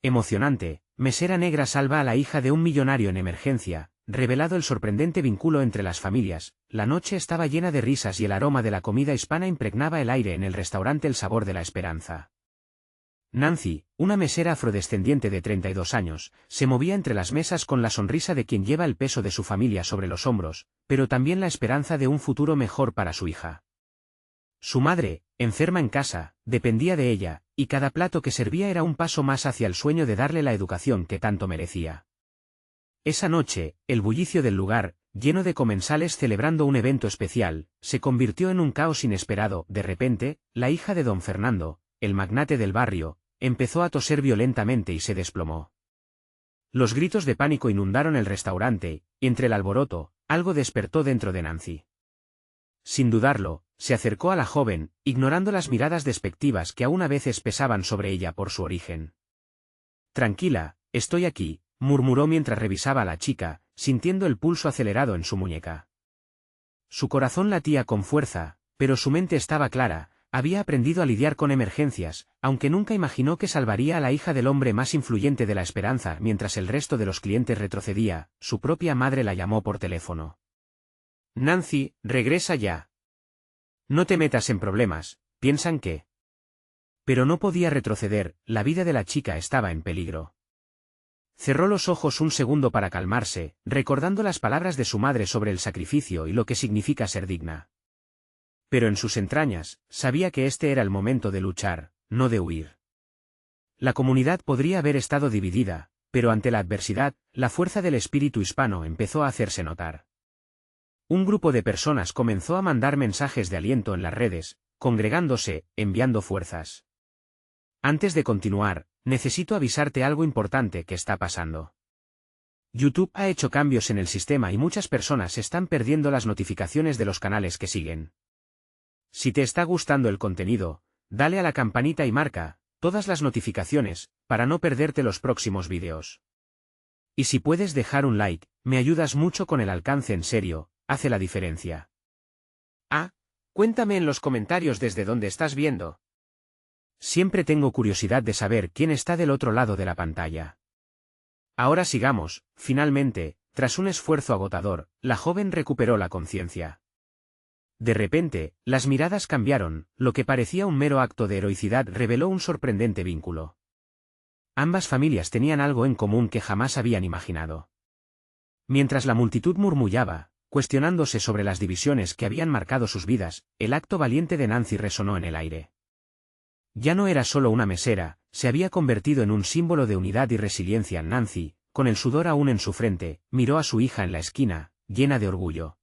Emocionante, mesera negra salva a la hija de un millonario en emergencia, revelado el sorprendente vínculo entre las familias. La noche estaba llena de risas y el aroma de la comida hispana impregnaba el aire en el restaurante El Sabor de la Esperanza. Nancy, una mesera afrodescendiente de 32 años, se movía entre las mesas con la sonrisa de quien lleva el peso de su familia sobre los hombros, pero también la esperanza de un futuro mejor para su hija. Su madre, enferma en casa, dependía de ella, y cada plato que servía era un paso más hacia el sueño de darle la educación que tanto merecía. Esa noche, el bullicio del lugar, lleno de comensales celebrando un evento especial, se convirtió en un caos inesperado. De repente, la hija de don Fernando, el magnate del barrio, empezó a toser violentamente y se desplomó. Los gritos de pánico inundaron el restaurante, y entre el alboroto, algo despertó dentro de Nancy. Sin dudarlo, se acercó a la joven, ignorando las miradas despectivas que aún a veces pesaban sobre ella por su origen. «Tranquila, estoy aquí», murmuró mientras revisaba a la chica, sintiendo el pulso acelerado en su muñeca. Su corazón latía con fuerza, pero su mente estaba clara. Había aprendido a lidiar con emergencias, aunque nunca imaginó que salvaría a la hija del hombre más influyente de la Esperanza. Mientras el resto de los clientes retrocedía, su propia madre la llamó por teléfono. «Nancy, regresa ya. No te metas en problemas, piensan que...». Pero no podía retroceder, la vida de la chica estaba en peligro. Cerró los ojos un segundo para calmarse, recordando las palabras de su madre sobre el sacrificio y lo que significa ser digna. Pero en sus entrañas, sabía que este era el momento de luchar, no de huir. La comunidad podría haber estado dividida, pero ante la adversidad, la fuerza del espíritu hispano empezó a hacerse notar. Un grupo de personas comenzó a mandar mensajes de aliento en las redes, congregándose, enviando fuerzas. «Antes de continuar, necesito avisarte algo importante que está pasando. YouTube ha hecho cambios en el sistema y muchas personas están perdiendo las notificaciones de los canales que siguen. Si te está gustando el contenido, dale a la campanita y marca todas las notificaciones, para no perderte los próximos vídeos. Y si puedes dejar un like, me ayudas mucho con el alcance. En serio, hace la diferencia. Cuéntame en los comentarios desde dónde estás viendo. Siempre tengo curiosidad de saber quién está del otro lado de la pantalla. Ahora sigamos. Finalmente, tras un esfuerzo agotador, la joven recuperó la conciencia. De repente, las miradas cambiaron. Lo que parecía un mero acto de heroicidad reveló un sorprendente vínculo. Ambas familias tenían algo en común que jamás habían imaginado. Mientras la multitud murmullaba, cuestionándose sobre las divisiones que habían marcado sus vidas, el acto valiente de Nancy resonó en el aire. Ya no era solo una mesera, se había convertido en un símbolo de unidad y resiliencia. Nancy, con el sudor aún en su frente, miró a su hija en la esquina, llena de orgullo.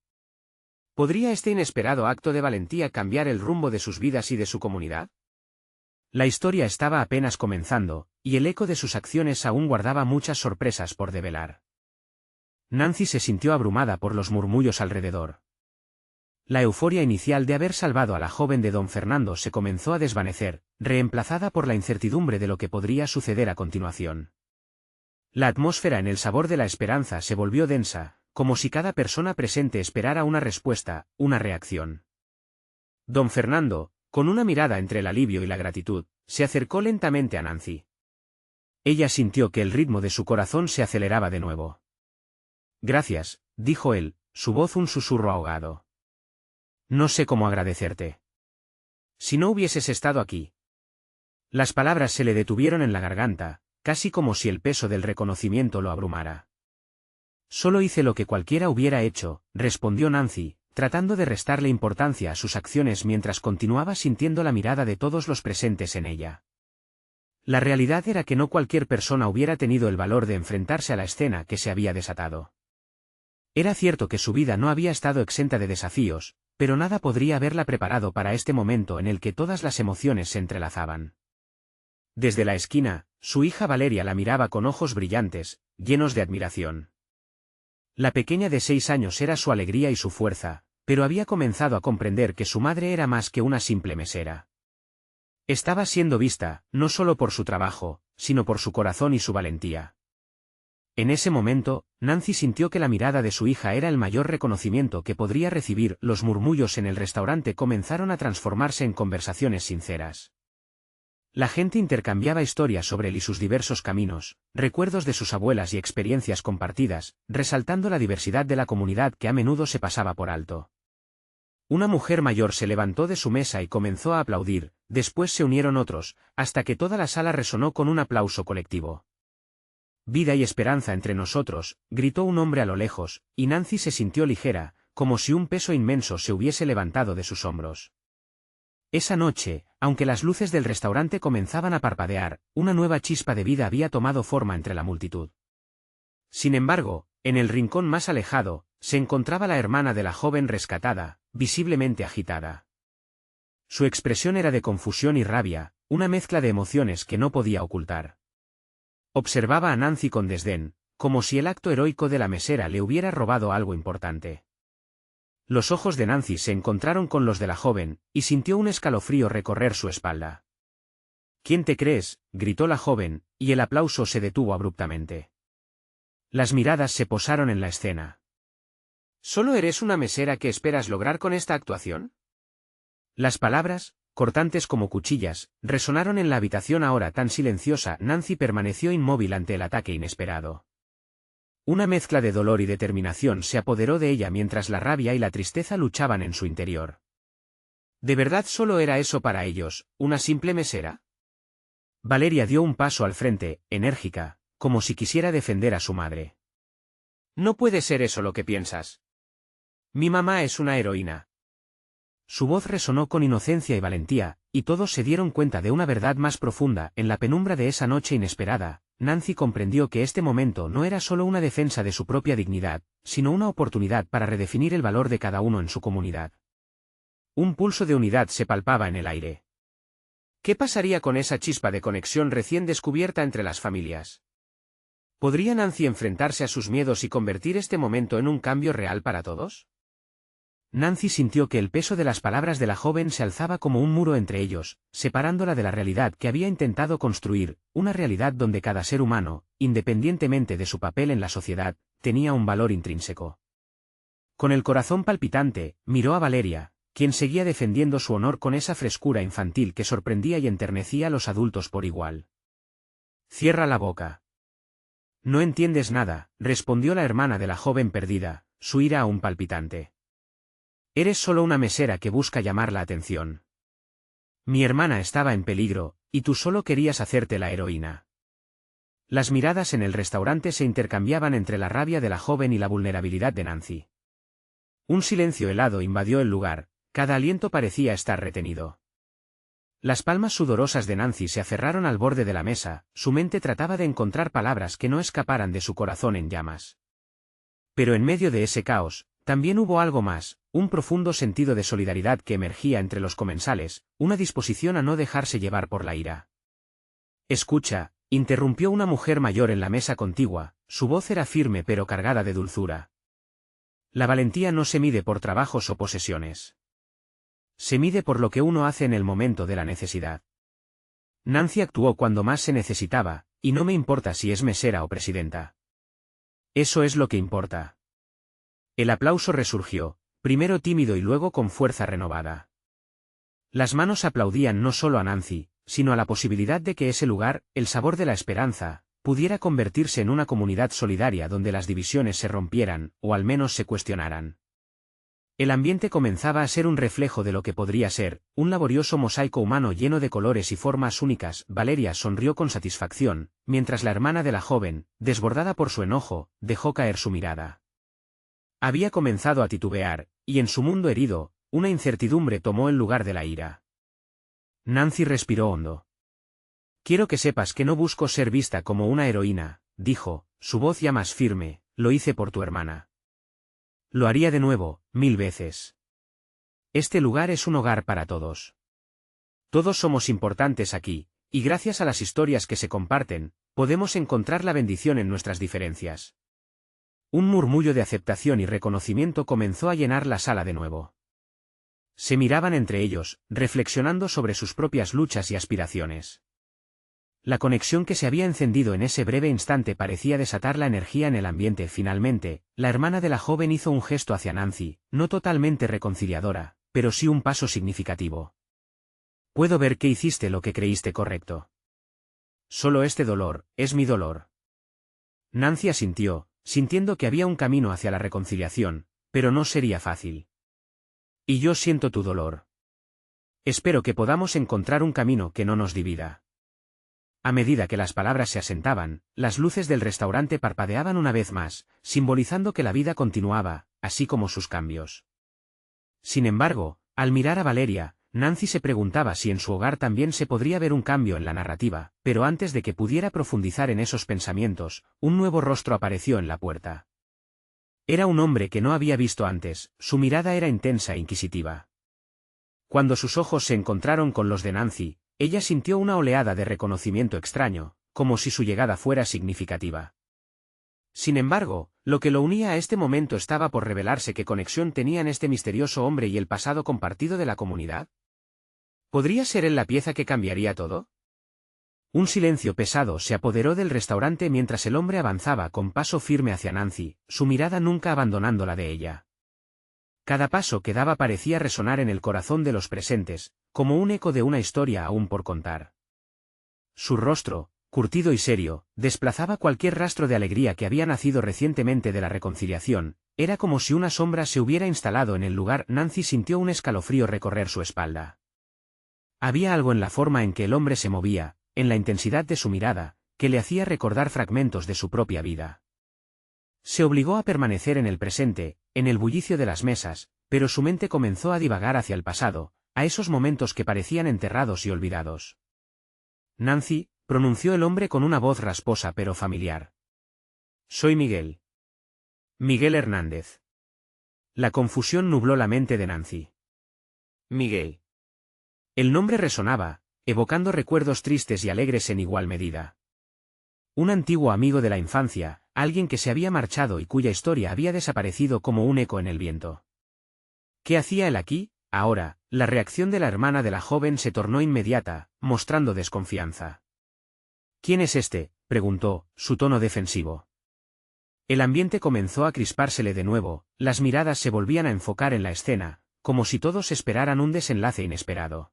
¿Podría este inesperado acto de valentía cambiar el rumbo de sus vidas y de su comunidad? La historia estaba apenas comenzando, y el eco de sus acciones aún guardaba muchas sorpresas por develar. Nancy se sintió abrumada por los murmullos alrededor. La euforia inicial de haber salvado a la joven de don Fernando se comenzó a desvanecer, reemplazada por la incertidumbre de lo que podría suceder a continuación. La atmósfera en El Sabor de la Esperanza se volvió densa, como si cada persona presente esperara una respuesta, una reacción. Don Fernando, con una mirada entre el alivio y la gratitud, se acercó lentamente a Nancy. Ella sintió que el ritmo de su corazón se aceleraba de nuevo. «Gracias», dijo él, su voz un susurro ahogado. «No sé cómo agradecerte. Si no hubieses estado aquí». Las palabras se le detuvieron en la garganta, casi como si el peso del reconocimiento lo abrumara. «Solo hice lo que cualquiera hubiera hecho», respondió Nancy, tratando de restarle importancia a sus acciones mientras continuaba sintiendo la mirada de todos los presentes en ella. La realidad era que no cualquier persona hubiera tenido el valor de enfrentarse a la escena que se había desatado. Era cierto que su vida no había estado exenta de desafíos, pero nada podría haberla preparado para este momento en el que todas las emociones se entrelazaban. Desde la esquina, su hija Valeria la miraba con ojos brillantes, llenos de admiración. La pequeña de 6 años era su alegría y su fuerza, pero había comenzado a comprender que su madre era más que una simple mesera. Estaba siendo vista, no solo por su trabajo, sino por su corazón y su valentía. En ese momento, Nancy sintió que la mirada de su hija era el mayor reconocimiento que podría recibir. Los murmullos en el restaurante comenzaron a transformarse en conversaciones sinceras. La gente intercambiaba historias sobre él y sus diversos caminos, recuerdos de sus abuelas y experiencias compartidas, resaltando la diversidad de la comunidad que a menudo se pasaba por alto. Una mujer mayor se levantó de su mesa y comenzó a aplaudir, después se unieron otros, hasta que toda la sala resonó con un aplauso colectivo. «Vida y esperanza entre nosotros», gritó un hombre a lo lejos, y Nancy se sintió ligera, como si un peso inmenso se hubiese levantado de sus hombros. Esa noche, aunque las luces del restaurante comenzaban a parpadear, una nueva chispa de vida había tomado forma entre la multitud. Sin embargo, en el rincón más alejado, se encontraba la hermana de la joven rescatada, visiblemente agitada. Su expresión era de confusión y rabia, una mezcla de emociones que no podía ocultar. Observaba a Nancy con desdén, como si el acto heroico de la mesera le hubiera robado algo importante. Los ojos de Nancy se encontraron con los de la joven, y sintió un escalofrío recorrer su espalda. «¿Quién te crees?», gritó la joven, y el aplauso se detuvo abruptamente. Las miradas se posaron en la escena. «¿Solo eres una mesera que esperas lograr con esta actuación?». Las palabras, cortantes como cuchillas, resonaron en la habitación ahora tan silenciosa. Nancy permaneció inmóvil ante el ataque inesperado. Una mezcla de dolor y determinación se apoderó de ella mientras la rabia y la tristeza luchaban en su interior. ¿De verdad solo era eso para ellos, una simple mesera? Valeria dio un paso al frente, enérgica, como si quisiera defender a su madre. «No puede ser eso lo que piensas. Mi mamá es una heroína». Su voz resonó con inocencia y valentía, y todos se dieron cuenta de una verdad más profunda. En la penumbra de esa noche inesperada, Nancy comprendió que este momento no era solo una defensa de su propia dignidad, sino una oportunidad para redefinir el valor de cada uno en su comunidad. Un pulso de unidad se palpaba en el aire. ¿Qué pasaría con esa chispa de conexión recién descubierta entre las familias? ¿Podría Nancy enfrentarse a sus miedos y convertir este momento en un cambio real para todos? Nancy sintió que el peso de las palabras de la joven se alzaba como un muro entre ellos, separándola de la realidad que había intentado construir, una realidad donde cada ser humano, independientemente de su papel en la sociedad, tenía un valor intrínseco. Con el corazón palpitante, miró a Valeria, quien seguía defendiendo su honor con esa frescura infantil que sorprendía y enternecía a los adultos por igual. «Cierra la boca». «No entiendes nada», respondió la hermana de la joven perdida, su ira aún palpitante. «Eres solo una mesera que busca llamar la atención. Mi hermana estaba en peligro, y tú solo querías hacerte la heroína». Las miradas en el restaurante se intercambiaban entre la rabia de la joven y la vulnerabilidad de Nancy. Un silencio helado invadió el lugar, cada aliento parecía estar retenido. Las palmas sudorosas de Nancy se aferraron al borde de la mesa, su mente trataba de encontrar palabras que no escaparan de su corazón en llamas. Pero en medio de ese caos, también hubo algo más, un profundo sentido de solidaridad que emergía entre los comensales, una disposición a no dejarse llevar por la ira. «Escucha», interrumpió una mujer mayor en la mesa contigua, su voz era firme pero cargada de dulzura. «La valentía no se mide por trabajos o posesiones. Se mide por lo que uno hace en el momento de la necesidad. Nancy actuó cuando más se necesitaba, y no me importa si es mesera o presidenta. Eso es lo que importa». El aplauso resurgió, primero tímido y luego con fuerza renovada. Las manos aplaudían no solo a Nancy, sino a la posibilidad de que ese lugar, el sabor de la esperanza, pudiera convertirse en una comunidad solidaria donde las divisiones se rompieran, o al menos se cuestionaran. El ambiente comenzaba a ser un reflejo de lo que podría ser, un laborioso mosaico humano lleno de colores y formas únicas. Valeria sonrió con satisfacción, mientras la hermana de la joven, desbordada por su enojo, dejó caer su mirada. Había comenzado a titubear, y en su mundo herido, una incertidumbre tomó el lugar de la ira. Nancy respiró hondo. «Quiero que sepas que no busco ser vista como una heroína», dijo, su voz ya más firme, «lo hice por tu hermana. Lo haría de nuevo, 1000 veces. Este lugar es un hogar para todos. Todos somos importantes aquí, y gracias a las historias que se comparten, podemos encontrar la bendición en nuestras diferencias». Un murmullo de aceptación y reconocimiento comenzó a llenar la sala de nuevo. Se miraban entre ellos, reflexionando sobre sus propias luchas y aspiraciones. La conexión que se había encendido en ese breve instante parecía desatar la energía en el ambiente. Finalmente, la hermana de la joven hizo un gesto hacia Nancy, no totalmente reconciliadora, pero sí un paso significativo. Puedo ver que hiciste lo que creíste correcto. Solo este dolor, es mi dolor. Nancy asintió, sintiendo que había un camino hacia la reconciliación, pero no sería fácil. Y yo siento tu dolor. Espero que podamos encontrar un camino que no nos divida. A medida que las palabras se asentaban, las luces del restaurante parpadeaban una vez más, simbolizando que la vida continuaba, así como sus cambios. Sin embargo, al mirar a Valeria, Nancy se preguntaba si en su hogar también se podría ver un cambio en la narrativa, pero antes de que pudiera profundizar en esos pensamientos, un nuevo rostro apareció en la puerta. Era un hombre que no había visto antes, su mirada era intensa e inquisitiva. Cuando sus ojos se encontraron con los de Nancy, ella sintió una oleada de reconocimiento extraño, como si su llegada fuera significativa. Sin embargo, lo que lo unía a este momento estaba por revelarse. ¿Qué conexión tenían este misterioso hombre y el pasado compartido de la comunidad? ¿Podría ser él la pieza que cambiaría todo? Un silencio pesado se apoderó del restaurante mientras el hombre avanzaba con paso firme hacia Nancy, su mirada nunca abandonando la de ella. Cada paso que daba parecía resonar en el corazón de los presentes, como un eco de una historia aún por contar. Su rostro, curtido y serio, desplazaba cualquier rastro de alegría que había nacido recientemente de la reconciliación. Era como si una sombra se hubiera instalado en el lugar. Nancy sintió un escalofrío recorrer su espalda. Había algo en la forma en que el hombre se movía, en la intensidad de su mirada, que le hacía recordar fragmentos de su propia vida. Se obligó a permanecer en el presente, en el bullicio de las mesas, pero su mente comenzó a divagar hacia el pasado, a esos momentos que parecían enterrados y olvidados. Nancy, pronunció el hombre con una voz rasposa pero familiar. Soy Miguel. Miguel Hernández. La confusión nubló la mente de Nancy. Miguel. El nombre resonaba, evocando recuerdos tristes y alegres en igual medida. Un antiguo amigo de la infancia, alguien que se había marchado y cuya historia había desaparecido como un eco en el viento. ¿Qué hacía él aquí? Ahora, la reacción de la hermana de la joven se tornó inmediata, mostrando desconfianza. ¿Quién es este?, preguntó, su tono defensivo. El ambiente comenzó a crispársele de nuevo, las miradas se volvían a enfocar en la escena, como si todos esperaran un desenlace inesperado.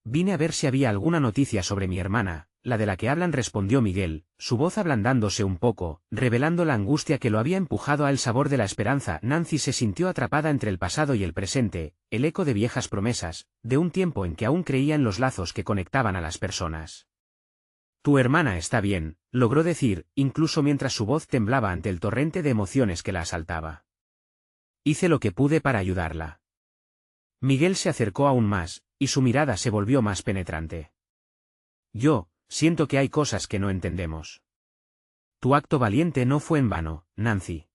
Vine a ver si había alguna noticia sobre mi hermana, la de la que hablan, respondió Miguel, su voz ablandándose un poco, revelando la angustia que lo había empujado al sabor de la esperanza. Nancy se sintió atrapada entre el pasado y el presente, el eco de viejas promesas, de un tiempo en que aún creía en los lazos que conectaban a las personas. Tu hermana está bien, logró decir, incluso mientras su voz temblaba ante el torrente de emociones que la asaltaba. Hice lo que pude para ayudarla. Miguel se acercó aún más, y su mirada se volvió más penetrante. Yo, siento que hay cosas que no entendemos. Tu acto valiente no fue en vano, Nancy.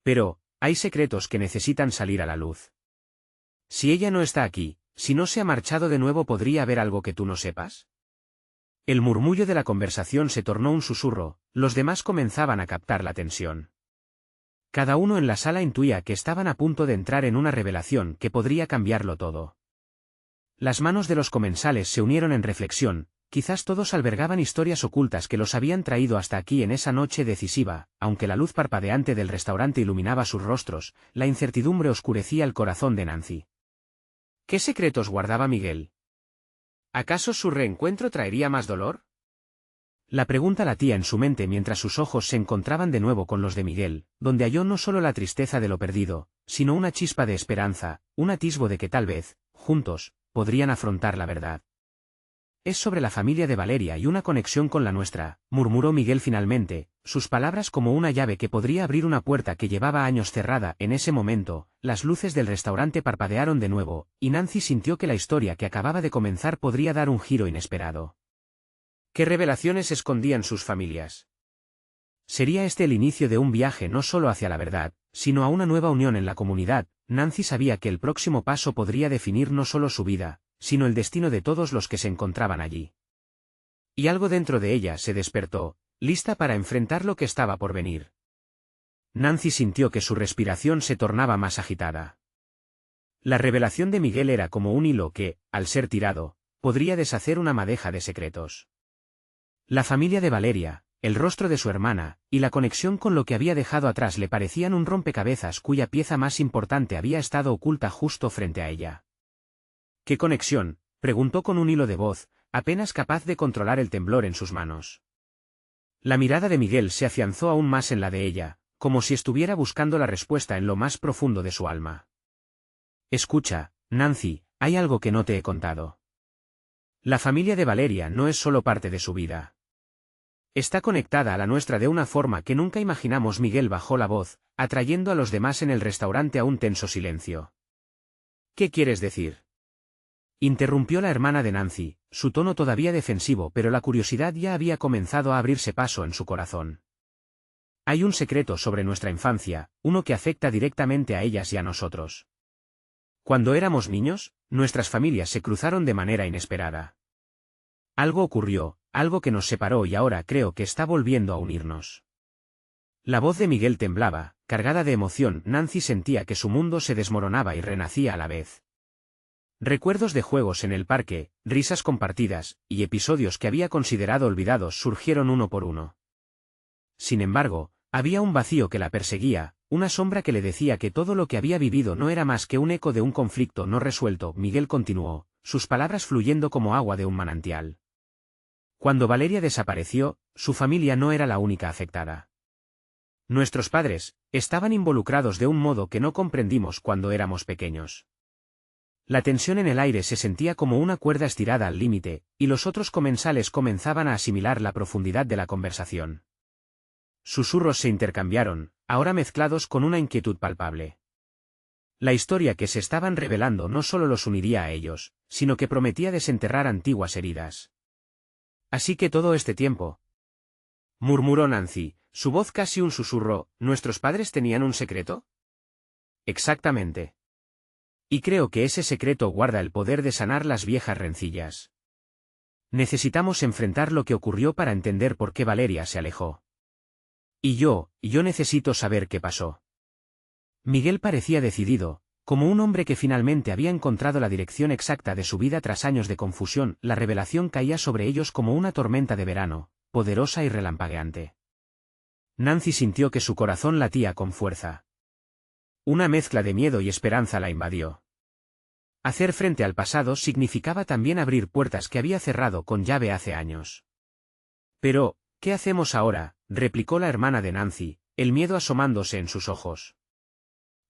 Pero, hay secretos que necesitan salir a la luz. Si ella no está aquí, si no se ha marchado de nuevo, ¿podría haber algo que tú no sepas? El murmullo de la conversación se tornó un susurro, los demás comenzaban a captar la tensión. Cada uno en la sala intuía que estaban a punto de entrar en una revelación que podría cambiarlo todo. Las manos de los comensales se unieron en reflexión, quizás todos albergaban historias ocultas que los habían traído hasta aquí en esa noche decisiva. Aunque la luz parpadeante del restaurante iluminaba sus rostros, la incertidumbre oscurecía el corazón de Nancy. ¿Qué secretos guardaba Miguel? ¿Acaso su reencuentro traería más dolor? La pregunta latía en su mente mientras sus ojos se encontraban de nuevo con los de Miguel, donde halló no solo la tristeza de lo perdido, sino una chispa de esperanza, un atisbo de que tal vez, juntos, podrían afrontar la verdad. Es sobre la familia de Valeria y una conexión con la nuestra, murmuró Miguel finalmente, sus palabras como una llave que podría abrir una puerta que llevaba años cerrada. En ese momento, las luces del restaurante parpadearon de nuevo, y Nancy sintió que la historia que acababa de comenzar podría dar un giro inesperado. ¿Qué revelaciones escondían sus familias? ¿Sería este el inicio de un viaje no solo hacia la verdad, sino a una nueva unión en la comunidad? Nancy sabía que el próximo paso podría definir no solo su vida, sino el destino de todos los que se encontraban allí. Y algo dentro de ella se despertó, lista para enfrentar lo que estaba por venir. Nancy sintió que su respiración se tornaba más agitada. La revelación de Miguel era como un hilo que, al ser tirado, podría deshacer una madeja de secretos. La familia de Valeria, el rostro de su hermana, y la conexión con lo que había dejado atrás le parecían un rompecabezas cuya pieza más importante había estado oculta justo frente a ella. ¿Qué conexión? Preguntó con un hilo de voz, apenas capaz de controlar el temblor en sus manos. La mirada de Miguel se afianzó aún más en la de ella, como si estuviera buscando la respuesta en lo más profundo de su alma. Escucha, Nancy, hay algo que no te he contado. La familia de Valeria no es solo parte de su vida. Está conectada a la nuestra de una forma que nunca imaginamos. Miguel bajó la voz, atrayendo a los demás en el restaurante a un tenso silencio. ¿Qué quieres decir? Interrumpió la hermana de Nancy, su tono todavía defensivo, pero la curiosidad ya había comenzado a abrirse paso en su corazón. Hay un secreto sobre nuestra infancia, uno que afecta directamente a ellas y a nosotros. Cuando éramos niños, nuestras familias se cruzaron de manera inesperada. Algo ocurrió, algo que nos separó y ahora creo que está volviendo a unirnos. La voz de Miguel temblaba, cargada de emoción. Nancy sentía que su mundo se desmoronaba y renacía a la vez. Recuerdos de juegos en el parque, risas compartidas, y episodios que había considerado olvidados surgieron uno por uno. Sin embargo, había un vacío que la perseguía, una sombra que le decía que todo lo que había vivido no era más que un eco de un conflicto no resuelto. Miguel continuó, sus palabras fluyendo como agua de un manantial. Cuando Valeria desapareció, su familia no era la única afectada. Nuestros padres estaban involucrados de un modo que no comprendimos cuando éramos pequeños. La tensión en el aire se sentía como una cuerda estirada al límite, y los otros comensales comenzaban a asimilar la profundidad de la conversación. Susurros se intercambiaron, ahora mezclados con una inquietud palpable. La historia que se estaban revelando no solo los uniría a ellos, sino que prometía desenterrar antiguas heridas. Así que todo este tiempo, murmuró Nancy, su voz casi un susurro, ¿nuestros padres tenían un secreto? Exactamente. Y creo que ese secreto guarda el poder de sanar las viejas rencillas. Necesitamos enfrentar lo que ocurrió para entender por qué Valeria se alejó. Y yo necesito saber qué pasó. Miguel parecía decidido, como un hombre que finalmente había encontrado la dirección exacta de su vida tras años de confusión. La revelación caía sobre ellos como una tormenta de verano, poderosa y relampagueante. Nancy sintió que su corazón latía con fuerza. Una mezcla de miedo y esperanza la invadió. Hacer frente al pasado significaba también abrir puertas que había cerrado con llave hace años. Pero, ¿qué hacemos ahora?, replicó la hermana de Nancy, el miedo asomándose en sus ojos.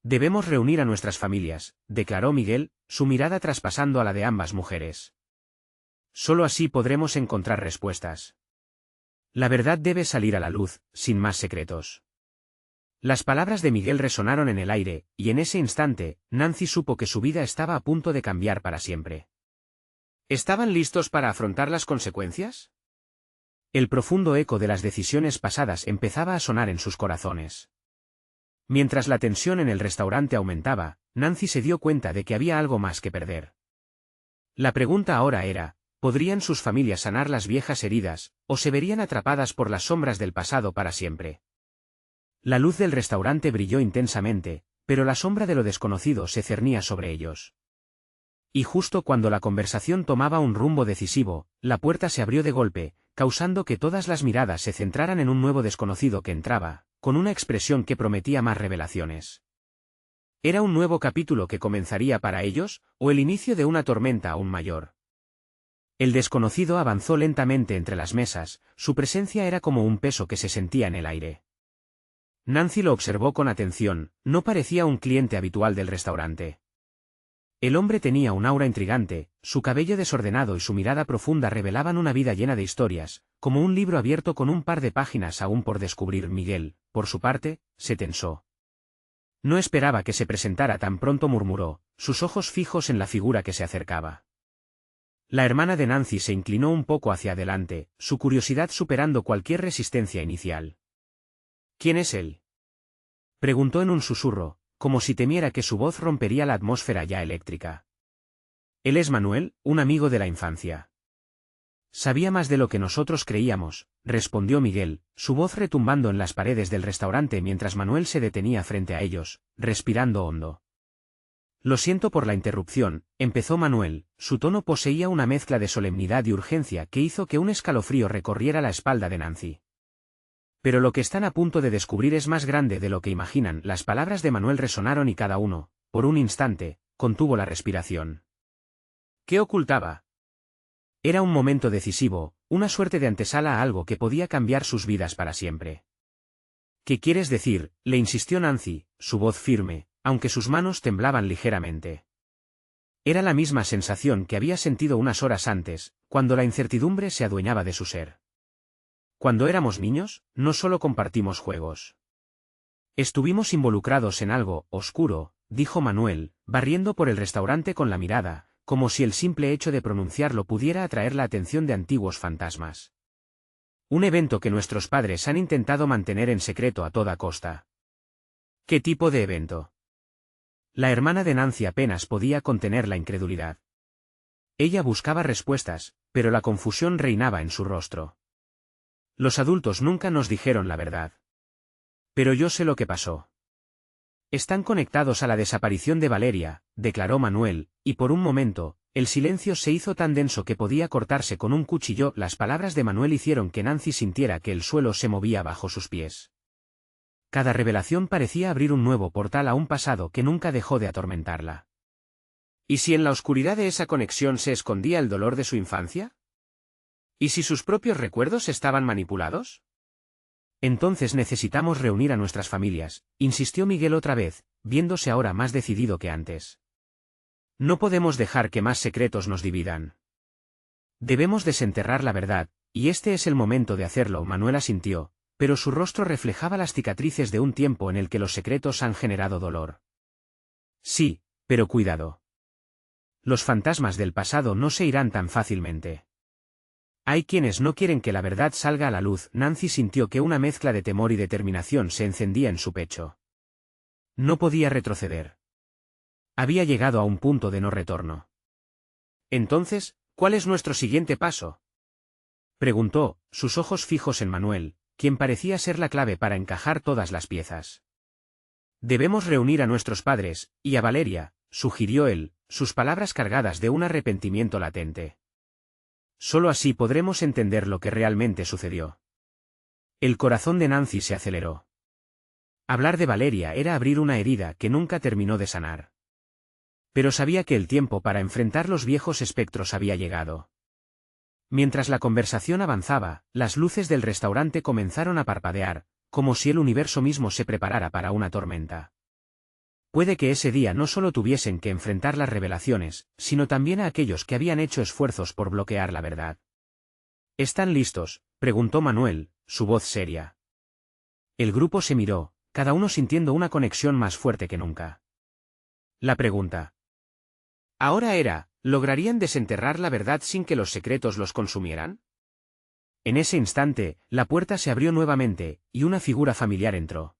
Debemos reunir a nuestras familias, declaró Miguel, su mirada traspasando a la de ambas mujeres. Solo así podremos encontrar respuestas. La verdad debe salir a la luz, sin más secretos. Las palabras de Miguel resonaron en el aire, y en ese instante, Nancy supo que su vida estaba a punto de cambiar para siempre. ¿Estaban listos para afrontar las consecuencias? El profundo eco de las decisiones pasadas empezaba a sonar en sus corazones. Mientras la tensión en el restaurante aumentaba, Nancy se dio cuenta de que había algo más que perder. La pregunta ahora era, ¿podrían sus familias sanar las viejas heridas, o se verían atrapadas por las sombras del pasado para siempre? La luz del restaurante brilló intensamente, pero la sombra de lo desconocido se cernía sobre ellos. Y justo cuando la conversación tomaba un rumbo decisivo, la puerta se abrió de golpe, causando que todas las miradas se centraran en un nuevo desconocido que entraba, con una expresión que prometía más revelaciones. ¿Era un nuevo capítulo que comenzaría para ellos, o el inicio de una tormenta aún mayor? El desconocido avanzó lentamente entre las mesas, su presencia era como un peso que se sentía en el aire. Nancy lo observó con atención, no parecía un cliente habitual del restaurante. El hombre tenía un aura intrigante, su cabello desordenado y su mirada profunda revelaban una vida llena de historias, como un libro abierto con un par de páginas aún por descubrir. Miguel, por su parte, se tensó. No esperaba que se presentara tan pronto, murmuró, sus ojos fijos en la figura que se acercaba. La hermana de Nancy se inclinó un poco hacia adelante, su curiosidad superando cualquier resistencia inicial. ¿Quién es él?, preguntó en un susurro, como si temiera que su voz rompería la atmósfera ya eléctrica. Él es Manuel, un amigo de la infancia. Sabía más de lo que nosotros creíamos, respondió Miguel, su voz retumbando en las paredes del restaurante mientras Manuel se detenía frente a ellos, respirando hondo. Lo siento por la interrupción, empezó Manuel, su tono poseía una mezcla de solemnidad y urgencia que hizo que un escalofrío recorriera la espalda de Nancy. Pero lo que están a punto de descubrir es más grande de lo que imaginan. Las palabras de Manuel resonaron y cada uno, por un instante, contuvo la respiración. ¿Qué ocultaba? Era un momento decisivo, una suerte de antesala a algo que podía cambiar sus vidas para siempre. ¿Qué quieres decir?, le insistió Nancy, su voz firme, aunque sus manos temblaban ligeramente. Era la misma sensación que había sentido unas horas antes, cuando la incertidumbre se adueñaba de su ser. Cuando éramos niños, no solo compartimos juegos. Estuvimos involucrados en algo oscuro, dijo Manuel, barriendo por el restaurante con la mirada, como si el simple hecho de pronunciarlo pudiera atraer la atención de antiguos fantasmas. Un evento que nuestros padres han intentado mantener en secreto a toda costa. ¿Qué tipo de evento? La hermana de Nancy apenas podía contener la incredulidad. Ella buscaba respuestas, pero la confusión reinaba en su rostro. Los adultos nunca nos dijeron la verdad. Pero yo sé lo que pasó. Están conectados a la desaparición de Valeria, declaró Manuel, y por un momento, el silencio se hizo tan denso que podía cortarse con un cuchillo. Las palabras de Manuel hicieron que Nancy sintiera que el suelo se movía bajo sus pies. Cada revelación parecía abrir un nuevo portal a un pasado que nunca dejó de atormentarla. ¿Y si en la oscuridad de esa conexión se escondía el dolor de su infancia? ¿Y si sus propios recuerdos estaban manipulados? Entonces necesitamos reunir a nuestras familias, insistió Miguel otra vez, viéndose ahora más decidido que antes. No podemos dejar que más secretos nos dividan. Debemos desenterrar la verdad, y este es el momento de hacerlo. Manuel asintió, pero su rostro reflejaba las cicatrices de un tiempo en el que los secretos han generado dolor. Sí, pero cuidado. Los fantasmas del pasado no se irán tan fácilmente. Hay quienes no quieren que la verdad salga a la luz. Nancy sintió que una mezcla de temor y determinación se encendía en su pecho. No podía retroceder. Había llegado a un punto de no retorno. Entonces, ¿cuál es nuestro siguiente paso?, preguntó, sus ojos fijos en Manuel, quien parecía ser la clave para encajar todas las piezas. Debemos reunir a nuestros padres, y a Valeria, sugirió él, sus palabras cargadas de un arrepentimiento latente. Solo así podremos entender lo que realmente sucedió. El corazón de Nancy se aceleró. Hablar de Valeria era abrir una herida que nunca terminó de sanar. Pero sabía que el tiempo para enfrentar los viejos espectros había llegado. Mientras la conversación avanzaba, las luces del restaurante comenzaron a parpadear, como si el universo mismo se preparara para una tormenta. Puede que ese día no solo tuviesen que enfrentar las revelaciones, sino también a aquellos que habían hecho esfuerzos por bloquear la verdad. ¿Están listos?, preguntó Manuel, su voz seria. El grupo se miró, cada uno sintiendo una conexión más fuerte que nunca. La pregunta ahora era, ¿lograrían desenterrar la verdad sin que los secretos los consumieran? En ese instante, la puerta se abrió nuevamente, y una figura familiar entró.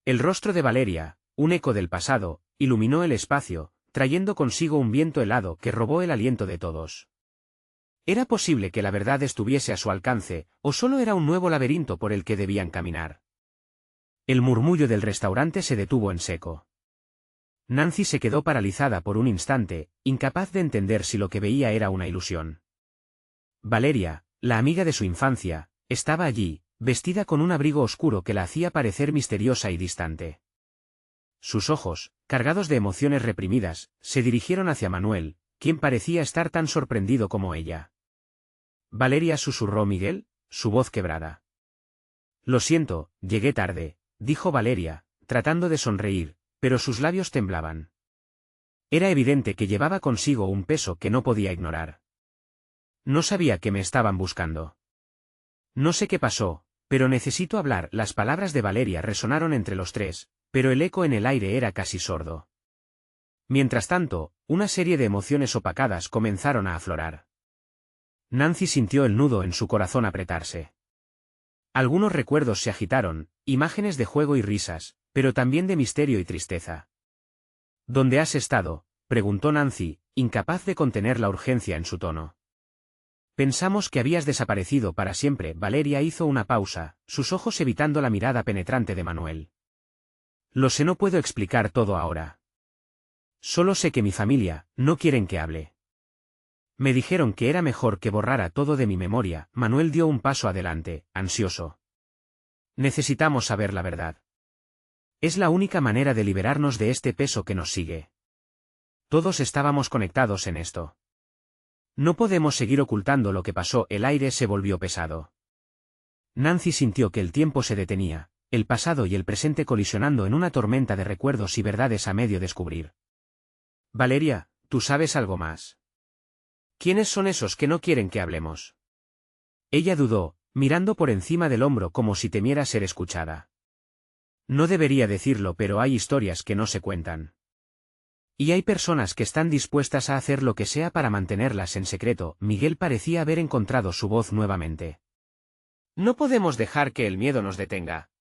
El rostro de Valeria, un eco del pasado, iluminó el espacio, trayendo consigo un viento helado que robó el aliento de todos. ¿Era posible que la verdad estuviese a su alcance, o solo era un nuevo laberinto por el que debían caminar? El murmullo del restaurante se detuvo en seco. Nancy se quedó paralizada por un instante, incapaz de entender si lo que veía era una ilusión. Valeria, la amiga de su infancia, estaba allí, vestida con un abrigo oscuro que la hacía parecer misteriosa y distante. Sus ojos, cargados de emociones reprimidas, se dirigieron hacia Manuel, quien parecía estar tan sorprendido como ella. «Valeria», susurró Miguel, su voz quebrada. «Lo siento, llegué tarde», dijo Valeria, tratando de sonreír, pero sus labios temblaban. Era evidente que llevaba consigo un peso que no podía ignorar. «No sabía que me estaban buscando. No sé qué pasó, pero necesito hablar». Las palabras de Valeria resonaron entre los tres, pero el eco en el aire era casi sordo. Mientras tanto, una serie de emociones opacadas comenzaron a aflorar. Nancy sintió el nudo en su corazón apretarse. Algunos recuerdos se agitaron, imágenes de juego y risas, pero también de misterio y tristeza. ¿Dónde has estado?, preguntó Nancy, incapaz de contener la urgencia en su tono. Pensamos que habías desaparecido para siempre. Valeria hizo una pausa, sus ojos evitando la mirada penetrante de Manuel. Lo sé, no puedo explicar todo ahora. Solo sé que mi familia no quieren que hable. Me dijeron que era mejor que borrara todo de mi memoria. Manuel dio un paso adelante, ansioso. Necesitamos saber la verdad. Es la única manera de liberarnos de este peso que nos sigue. Todos estábamos conectados en esto. No podemos seguir ocultando lo que pasó, el aire se volvió pesado. Nancy sintió que el tiempo se detenía, el pasado y el presente colisionando en una tormenta de recuerdos y verdades a medio descubrir. Valeria, ¿tú sabes algo más? ¿Quiénes son esos que no quieren que hablemos? Ella dudó, mirando por encima del hombro como si temiera ser escuchada. No debería decirlo, pero hay historias que no se cuentan. Y hay personas que están dispuestas a hacer lo que sea para mantenerlas en secreto. Miguel parecía haber encontrado su voz nuevamente. No podemos dejar que el miedo nos detenga.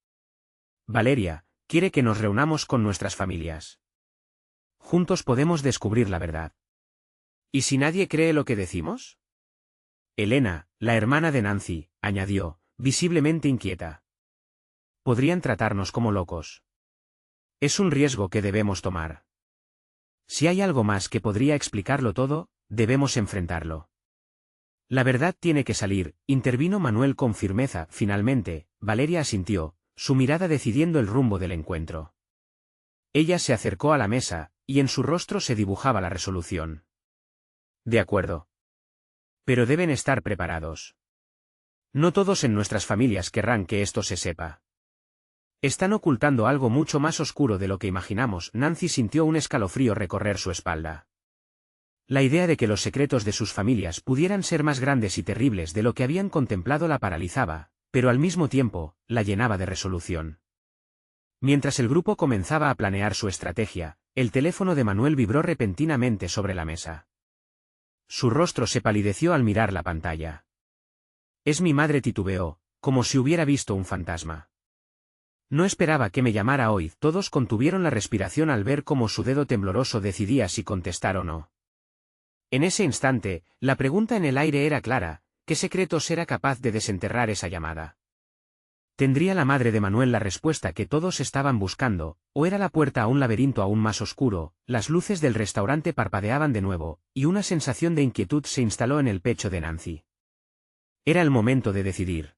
Valeria, quiere que nos reunamos con nuestras familias. Juntos podemos descubrir la verdad. ¿Y si nadie cree lo que decimos? Elena, la hermana de Nancy, añadió, visiblemente inquieta. Podrían tratarnos como locos. Es un riesgo que debemos tomar. Si hay algo más que podría explicarlo todo, debemos enfrentarlo. La verdad tiene que salir, intervino Manuel con firmeza. Finalmente, Valeria asintió, su mirada decidiendo el rumbo del encuentro. Ella se acercó a la mesa, y en su rostro se dibujaba la resolución. De acuerdo. Pero deben estar preparados. No todos en nuestras familias querrán que esto se sepa. Están ocultando algo mucho más oscuro de lo que imaginamos. Nancy sintió un escalofrío recorrer su espalda. La idea de que los secretos de sus familias pudieran ser más grandes y terribles de lo que habían contemplado la paralizaba, pero al mismo tiempo, la llenaba de resolución. Mientras el grupo comenzaba a planear su estrategia, el teléfono de Manuel vibró repentinamente sobre la mesa. Su rostro se palideció al mirar la pantalla. Es mi madre, titubeó, como si hubiera visto un fantasma. No esperaba que me llamara hoy. Todos contuvieron la respiración al ver cómo su dedo tembloroso decidía si contestar o no. En ese instante, la pregunta en el aire era clara: ¿qué secretos era capaz de desenterrar esa llamada? ¿Tendría la madre de Manuel la respuesta que todos estaban buscando, o era la puerta a un laberinto aún más oscuro? Las luces del restaurante parpadeaban de nuevo, y una sensación de inquietud se instaló en el pecho de Nancy. Era el momento de decidir.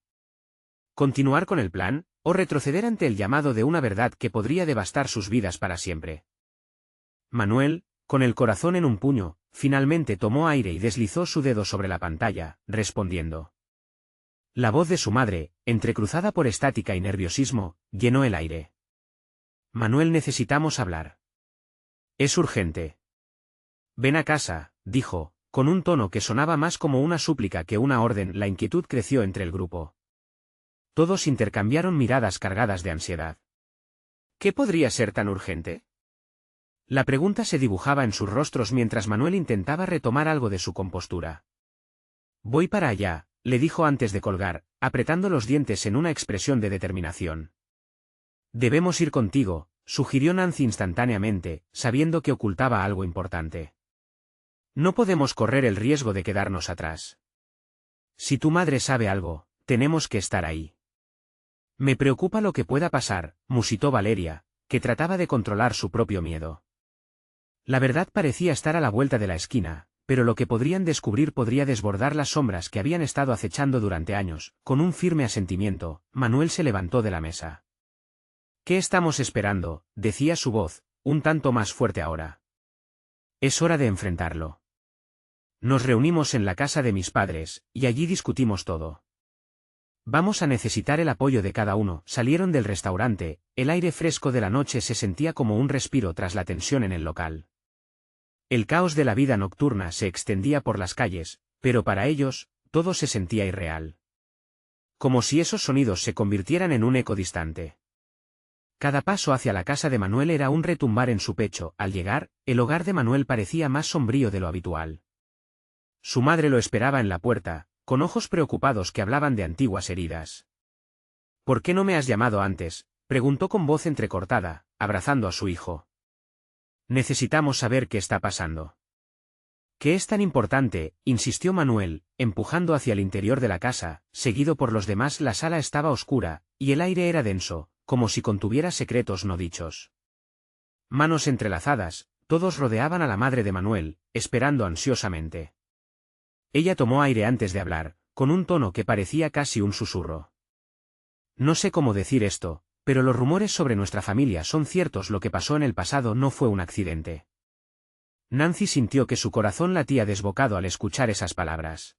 ¿Continuar con el plan, o retroceder ante el llamado de una verdad que podría devastar sus vidas para siempre? Manuel, con el corazón en un puño, finalmente tomó aire y deslizó su dedo sobre la pantalla, respondiendo. La voz de su madre, entrecruzada por estática y nerviosismo, llenó el aire. Manuel, necesitamos hablar. Es urgente. Ven a casa, dijo, con un tono que sonaba más como una súplica que una orden. La inquietud creció entre el grupo. Todos intercambiaron miradas cargadas de ansiedad. ¿Qué podría ser tan urgente? La pregunta se dibujaba en sus rostros mientras Manuel intentaba retomar algo de su compostura. Voy para allá, le dijo antes de colgar, apretando los dientes en una expresión de determinación. Debemos ir contigo, sugirió Nancy instantáneamente, sabiendo que ocultaba algo importante. No podemos correr el riesgo de quedarnos atrás. Si tu madre sabe algo, tenemos que estar ahí. Me preocupa lo que pueda pasar, musitó Valeria, que trataba de controlar su propio miedo. La verdad parecía estar a la vuelta de la esquina, pero lo que podrían descubrir podría desbordar las sombras que habían estado acechando durante años. Con un firme asentimiento, Manuel se levantó de la mesa. ¿Qué estamos esperando?, decía su voz, un tanto más fuerte ahora. Es hora de enfrentarlo. Nos reunimos en la casa de mis padres, y allí discutimos todo. Vamos a necesitar el apoyo de cada uno. Salieron del restaurante, el aire fresco de la noche se sentía como un respiro tras la tensión en el local. El caos de la vida nocturna se extendía por las calles, pero para ellos, todo se sentía irreal. Como si esos sonidos se convirtieran en un eco distante. Cada paso hacia la casa de Manuel era un retumbar en su pecho. Al llegar, el hogar de Manuel parecía más sombrío de lo habitual. Su madre lo esperaba en la puerta, con ojos preocupados que hablaban de antiguas heridas. ¿Por qué no me has llamado antes?, preguntó con voz entrecortada, abrazando a su hijo. Necesitamos saber qué está pasando. ¿Qué es tan importante?, insistió Manuel, empujando hacia el interior de la casa, seguido por los demás. La sala estaba oscura, y el aire era denso, como si contuviera secretos no dichos. Manos entrelazadas, todos rodeaban a la madre de Manuel, esperando ansiosamente. Ella tomó aire antes de hablar, con un tono que parecía casi un susurro. No sé cómo decir esto, pero los rumores sobre nuestra familia son ciertos. Lo que pasó en el pasado no fue un accidente. Nancy sintió que su corazón latía desbocado al escuchar esas palabras.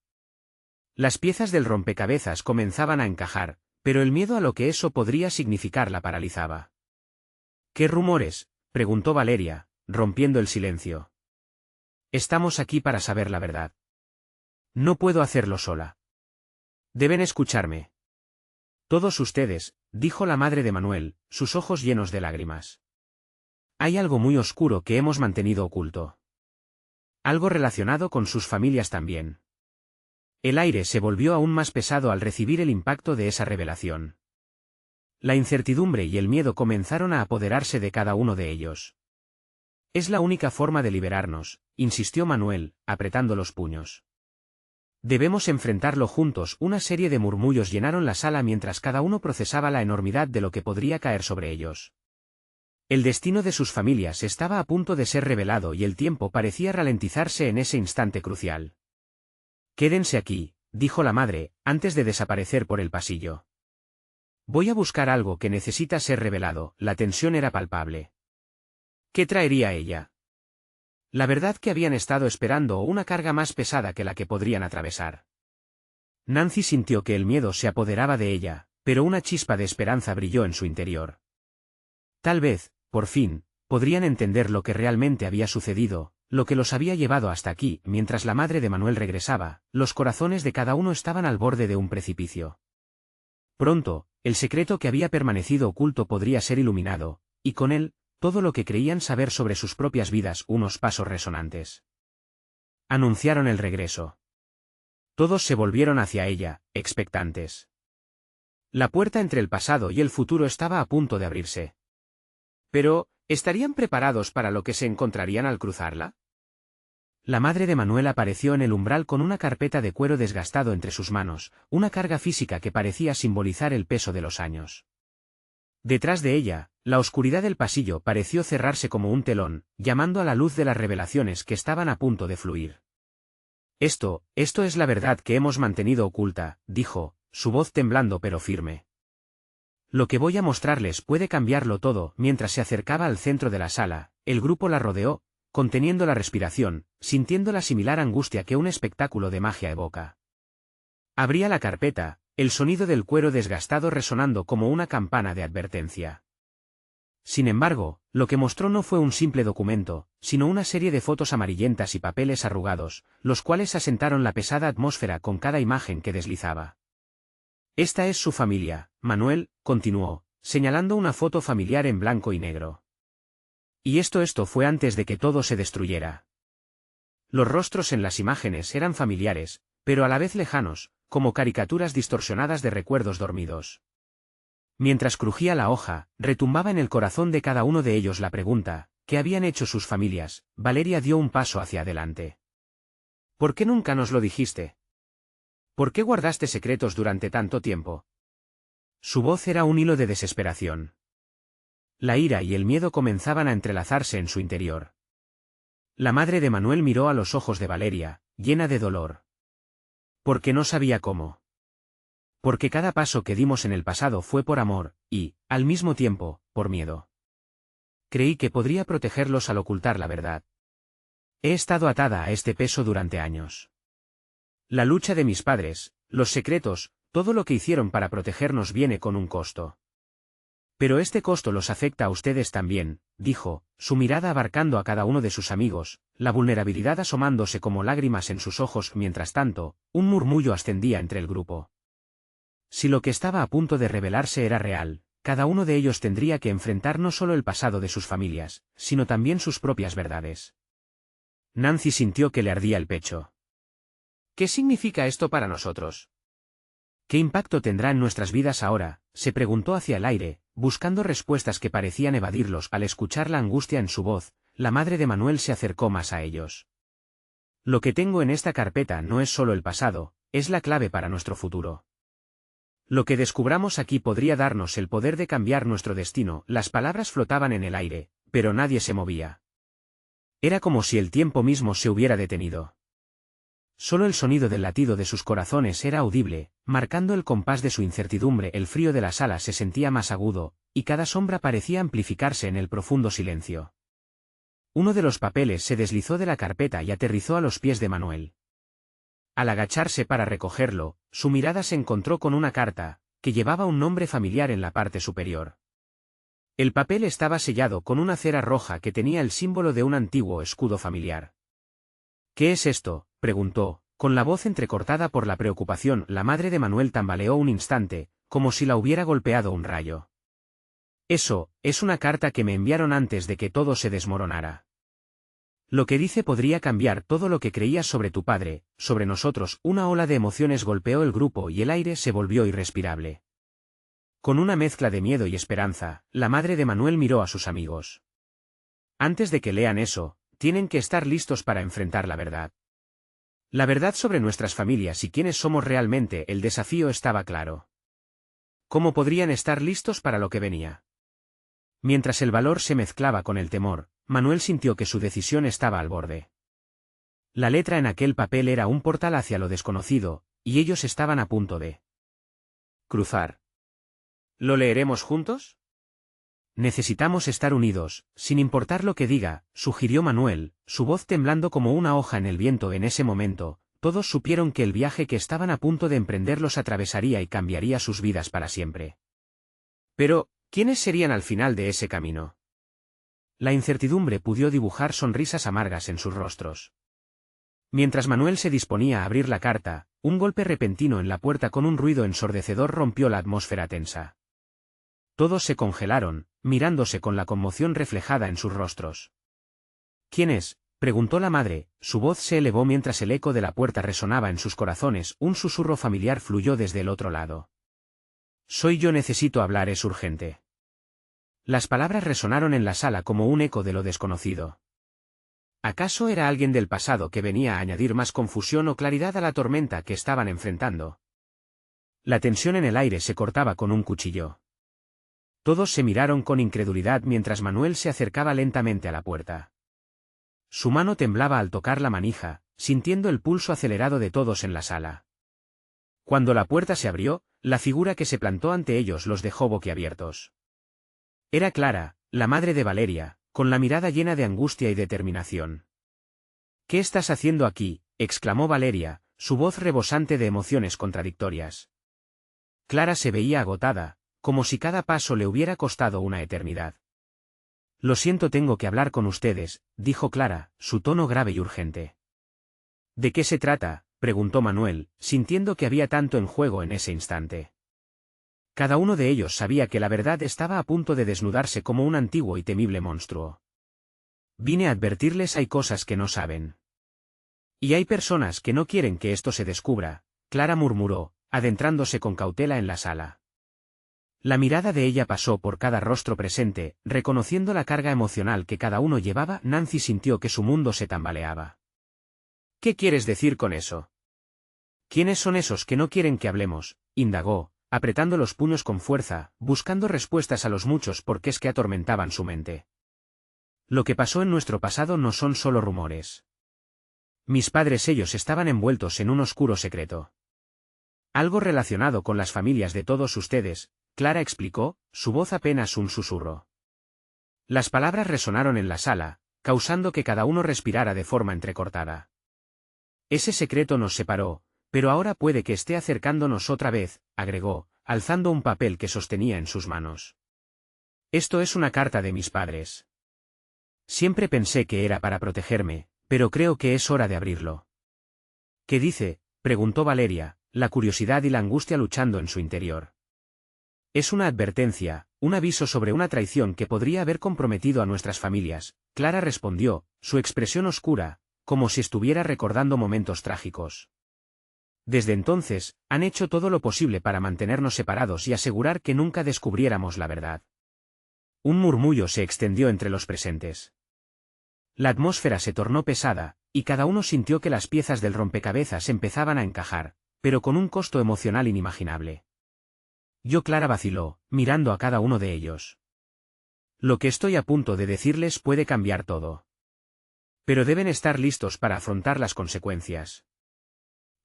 Las piezas del rompecabezas comenzaban a encajar, pero el miedo a lo que eso podría significar la paralizaba. ¿Qué rumores?, preguntó Valeria, rompiendo el silencio. Estamos aquí para saber la verdad. No puedo hacerlo sola. Deben escucharme. Todos ustedes, dijo la madre de Manuel, sus ojos llenos de lágrimas. Hay algo muy oscuro que hemos mantenido oculto. Algo relacionado con sus familias también. El aire se volvió aún más pesado al recibir el impacto de esa revelación. La incertidumbre y el miedo comenzaron a apoderarse de cada uno de ellos. Es la única forma de liberarnos, insistió Manuel, apretando los puños. Debemos enfrentarlo juntos. Una serie de murmullos llenaron la sala mientras cada uno procesaba la enormidad de lo que podría caer sobre ellos. El destino de sus familias estaba a punto de ser revelado y el tiempo parecía ralentizarse en ese instante crucial. Quédense aquí, dijo la madre, antes de desaparecer por el pasillo. Voy a buscar algo que necesita ser revelado. La tensión era palpable. ¿Qué traería ella? La verdad que habían estado esperando una carga más pesada que la que podrían atravesar. Nancy sintió que el miedo se apoderaba de ella, pero una chispa de esperanza brilló en su interior. Tal vez, por fin, podrían entender lo que realmente había sucedido, lo que los había llevado hasta aquí. Mientras la madre de Manuel regresaba, los corazones de cada uno estaban al borde de un precipicio. Pronto, el secreto que había permanecido oculto podría ser iluminado, y con él, todo lo que creían saber sobre sus propias vidas. Unos pasos resonantes anunciaron el regreso. Todos se volvieron hacia ella, expectantes. La puerta entre el pasado y el futuro estaba a punto de abrirse. Pero, ¿estarían preparados para lo que se encontrarían al cruzarla? La madre de Manuel apareció en el umbral con una carpeta de cuero desgastado entre sus manos, una carga física que parecía simbolizar el peso de los años. Detrás de ella, la oscuridad del pasillo pareció cerrarse como un telón, llamando a la luz de las revelaciones que estaban a punto de fluir. Esto es la verdad que hemos mantenido oculta, dijo, su voz temblando pero firme. Lo que voy a mostrarles puede cambiarlo todo. Mientras se acercaba al centro de la sala, el grupo la rodeó, conteniendo la respiración, sintiendo la similar angustia que un espectáculo de magia evoca. Abría la carpeta, el sonido del cuero desgastado resonando como una campana de advertencia. Sin embargo, lo que mostró no fue un simple documento, sino una serie de fotos amarillentas y papeles arrugados, los cuales asentaron la pesada atmósfera con cada imagen que deslizaba. Esta es su familia, Manuel, continuó, señalando una foto familiar en blanco y negro. Y esto fue antes de que todo se destruyera. Los rostros en las imágenes eran familiares, pero a la vez lejanos, como caricaturas distorsionadas de recuerdos dormidos. Mientras crujía la hoja, retumbaba en el corazón de cada uno de ellos la pregunta, ¿qué habían hecho sus familias? Valeria dio un paso hacia adelante. ¿Por qué nunca nos lo dijiste? ¿Por qué guardaste secretos durante tanto tiempo? Su voz era un hilo de desesperación. La ira y el miedo comenzaban a entrelazarse en su interior. La madre de Manuel miró a los ojos de Valeria, llena de dolor. Porque no sabía cómo. Porque cada paso que dimos en el pasado fue por amor, y, al mismo tiempo, por miedo. Creí que podría protegerlos al ocultar la verdad. He estado atada a este peso durante años. La lucha de mis padres, los secretos, todo lo que hicieron para protegernos viene con un costo. Pero este costo los afecta a ustedes también, dijo, su mirada abarcando a cada uno de sus amigos, la vulnerabilidad asomándose como lágrimas en sus ojos. Mientras tanto, un murmullo ascendía entre el grupo. Si lo que estaba a punto de revelarse era real, cada uno de ellos tendría que enfrentar no solo el pasado de sus familias, sino también sus propias verdades. Nancy sintió que le ardía el pecho. ¿Qué significa esto para nosotros? ¿Qué impacto tendrá en nuestras vidas ahora?, se preguntó hacia el aire, buscando respuestas que parecían evadirlos. Al escuchar la angustia en su voz, la madre de Manuel se acercó más a ellos. Lo que tengo en esta carpeta no es solo el pasado, es la clave para nuestro futuro. Lo que descubramos aquí podría darnos el poder de cambiar nuestro destino. Las palabras flotaban en el aire, pero nadie se movía. Era como si el tiempo mismo se hubiera detenido. Solo el sonido del latido de sus corazones era audible, marcando el compás de su incertidumbre. El frío de la sala se sentía más agudo, y cada sombra parecía amplificarse en el profundo silencio. Uno de los papeles se deslizó de la carpeta y aterrizó a los pies de Manuel. Al agacharse para recogerlo, su mirada se encontró con una carta, que llevaba un nombre familiar en la parte superior. El papel estaba sellado con una cera roja que tenía el símbolo de un antiguo escudo familiar. ¿Qué es esto?, preguntó, con la voz entrecortada por la preocupación. La madre de Manuel tambaleó un instante, como si la hubiera golpeado un rayo. Eso, es una carta que me enviaron antes de que todo se desmoronara. Lo que dice podría cambiar todo lo que creías sobre tu padre, sobre nosotros. Una ola de emociones golpeó el grupo y el aire se volvió irrespirable. Con una mezcla de miedo y esperanza, la madre de Manuel miró a sus amigos. Antes de que lean eso, tienen que estar listos para enfrentar la verdad. La verdad sobre nuestras familias y quiénes somos realmente. El desafío estaba claro. ¿Cómo podrían estar listos para lo que venía? Mientras el valor se mezclaba con el temor, Manuel sintió que su decisión estaba al borde. La letra en aquel papel era un portal hacia lo desconocido, y ellos estaban a punto de cruzar. ¿Lo leeremos juntos? Necesitamos estar unidos, sin importar lo que diga, sugirió Manuel, su voz temblando como una hoja en el viento. En ese momento, todos supieron que el viaje que estaban a punto de emprender los atravesaría y cambiaría sus vidas para siempre. Pero, ¿quiénes serían al final de ese camino? La incertidumbre pudo dibujar sonrisas amargas en sus rostros. Mientras Manuel se disponía a abrir la carta, un golpe repentino en la puerta con un ruido ensordecedor rompió la atmósfera tensa. Todos se congelaron, mirándose con la conmoción reflejada en sus rostros. ¿Quién es?, preguntó la madre. Su voz se elevó mientras el eco de la puerta resonaba en sus corazones. Un susurro familiar fluyó desde el otro lado. Soy yo. Necesito hablar. Es urgente. Las palabras resonaron en la sala como un eco de lo desconocido. ¿Acaso era alguien del pasado que venía a añadir más confusión o claridad a la tormenta que estaban enfrentando? La tensión en el aire se cortaba con un cuchillo. Todos se miraron con incredulidad mientras Manuel se acercaba lentamente a la puerta. Su mano temblaba al tocar la manija, sintiendo el pulso acelerado de todos en la sala. Cuando la puerta se abrió, la figura que se plantó ante ellos los dejó boquiabiertos. Era Clara, la madre de Valeria, con la mirada llena de angustia y determinación. ¿Qué estás haciendo aquí?, exclamó Valeria, su voz rebosante de emociones contradictorias. Clara se veía agotada, como si cada paso le hubiera costado una eternidad. Lo siento, tengo que hablar con ustedes, dijo Clara, su tono grave y urgente. ¿De qué se trata?, preguntó Manuel, sintiendo que había tanto en juego en ese instante. Cada uno de ellos sabía que la verdad estaba a punto de desnudarse como un antiguo y temible monstruo. Vine a advertirles: hay cosas que no saben. Y hay personas que no quieren que esto se descubra, Clara murmuró, adentrándose con cautela en la sala. La mirada de ella pasó por cada rostro presente, reconociendo la carga emocional que cada uno llevaba. Nancy sintió que su mundo se tambaleaba. ¿Qué quieres decir con eso? ¿Quiénes son esos que no quieren que hablemos?, indagó, apretando los puños con fuerza, buscando respuestas a los muchos porqués que atormentaban su mente. Lo que pasó en nuestro pasado no son solo rumores. Mis padres, ellos estaban envueltos en un oscuro secreto. Algo relacionado con las familias de todos ustedes, Clara explicó, su voz apenas un susurro. Las palabras resonaron en la sala, causando que cada uno respirara de forma entrecortada. Ese secreto nos separó, pero ahora puede que esté acercándonos otra vez, agregó, alzando un papel que sostenía en sus manos. Esto es una carta de mis padres. Siempre pensé que era para protegerme, pero creo que es hora de abrirlo. ¿Qué dice?, preguntó Valeria, la curiosidad y la angustia luchando en su interior. Es una advertencia, un aviso sobre una traición que podría haber comprometido a nuestras familias, Clara respondió, su expresión oscura, como si estuviera recordando momentos trágicos. Desde entonces, han hecho todo lo posible para mantenernos separados y asegurar que nunca descubriéramos la verdad. Un murmullo se extendió entre los presentes. La atmósfera se tornó pesada, y cada uno sintió que las piezas del rompecabezas empezaban a encajar, pero con un costo emocional inimaginable. Clara vaciló, mirando a cada uno de ellos. Lo que estoy a punto de decirles puede cambiar todo. Pero deben estar listos para afrontar las consecuencias.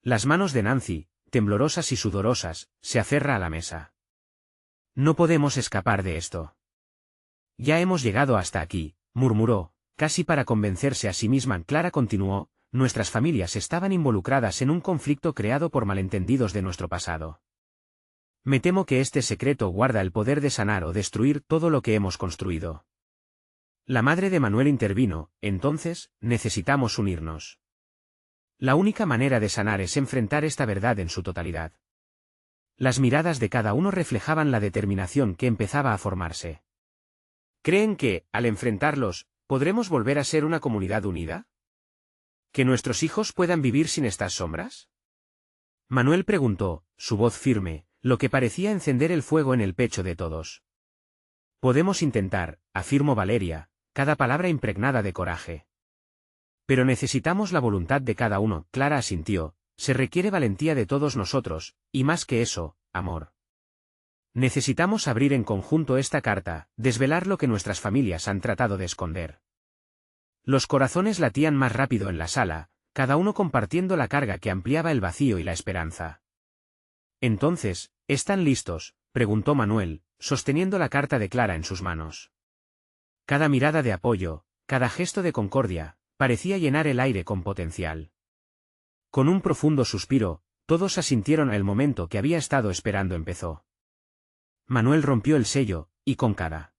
Las manos de Nancy, temblorosas y sudorosas, se aferra a la mesa. No podemos escapar de esto. Ya hemos llegado hasta aquí, murmuró, casi para convencerse a sí misma, Clara continuó, nuestras familias estaban involucradas en un conflicto creado por malentendidos de nuestro pasado. Me temo que este secreto guarda el poder de sanar o destruir todo lo que hemos construido. La madre de Manuel intervino, entonces, necesitamos unirnos. La única manera de sanar es enfrentar esta verdad en su totalidad. Las miradas de cada uno reflejaban la determinación que empezaba a formarse. ¿Creen que, al enfrentarlos, podremos volver a ser una comunidad unida? ¿Que nuestros hijos puedan vivir sin estas sombras? Manuel preguntó, su voz firme, lo que parecía encender el fuego en el pecho de todos. Podemos intentar, afirmó Valeria, cada palabra impregnada de coraje. Pero necesitamos la voluntad de cada uno, Clara asintió, se requiere valentía de todos nosotros, y más que eso, amor. Necesitamos abrir en conjunto esta carta, desvelar lo que nuestras familias han tratado de esconder. Los corazones latían más rápido en la sala, cada uno compartiendo la carga que ampliaba el vacío y la esperanza. Entonces, ¿están listos?, preguntó Manuel, sosteniendo la carta de Clara en sus manos. Cada mirada de apoyo, cada gesto de concordia, parecía llenar el aire con potencial. Con un profundo suspiro, todos asintieron al momento que había estado esperando empezó. Manuel rompió el sello, y con cada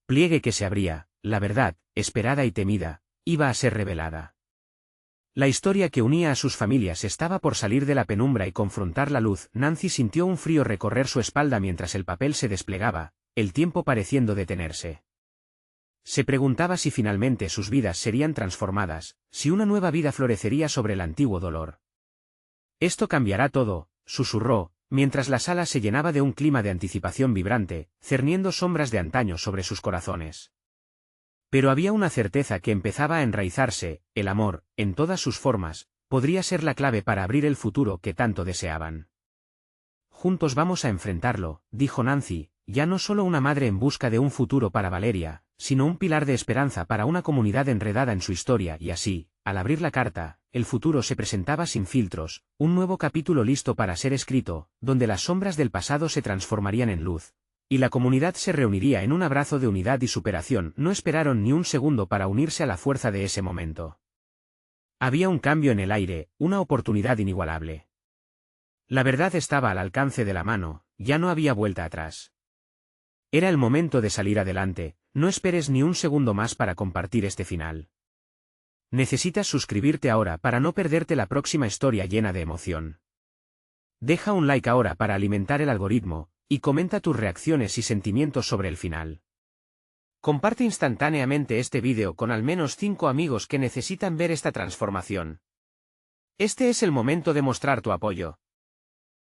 pliegue que se abría, la verdad, esperada y temida, iba a ser revelada. La historia que unía a sus familias estaba por salir de la penumbra y confrontar la luz. Nancy sintió un frío recorrer su espalda mientras el papel se desplegaba, el tiempo pareciendo detenerse. Se preguntaba si finalmente sus vidas serían transformadas, si una nueva vida florecería sobre el antiguo dolor. Esto cambiará todo, susurró, mientras la sala se llenaba de un clima de anticipación vibrante, cerniendo sombras de antaño sobre sus corazones. Pero había una certeza que empezaba a enraizarse: el amor, en todas sus formas, podría ser la clave para abrir el futuro que tanto deseaban. Juntos vamos a enfrentarlo, dijo Nancy, ya no solo una madre en busca de un futuro para Valeria, sino un pilar de esperanza para una comunidad enredada en su historia. Y así, al abrir la carta, el futuro se presentaba sin filtros, un nuevo capítulo listo para ser escrito, donde las sombras del pasado se transformarían en luz. Y la comunidad se reuniría en un abrazo de unidad y superación. No esperaron ni un segundo para unirse a la fuerza de ese momento. Había un cambio en el aire, una oportunidad inigualable. La verdad estaba al alcance de la mano, ya no había vuelta atrás. Era el momento de salir adelante, no esperes ni un segundo más para compartir este final. Necesitas suscribirte ahora para no perderte la próxima historia llena de emoción. Deja un like ahora para alimentar el algoritmo, y comenta tus reacciones y sentimientos sobre el final. Comparte instantáneamente este vídeo con al menos 5 amigos que necesitan ver esta transformación. Este es el momento de mostrar tu apoyo.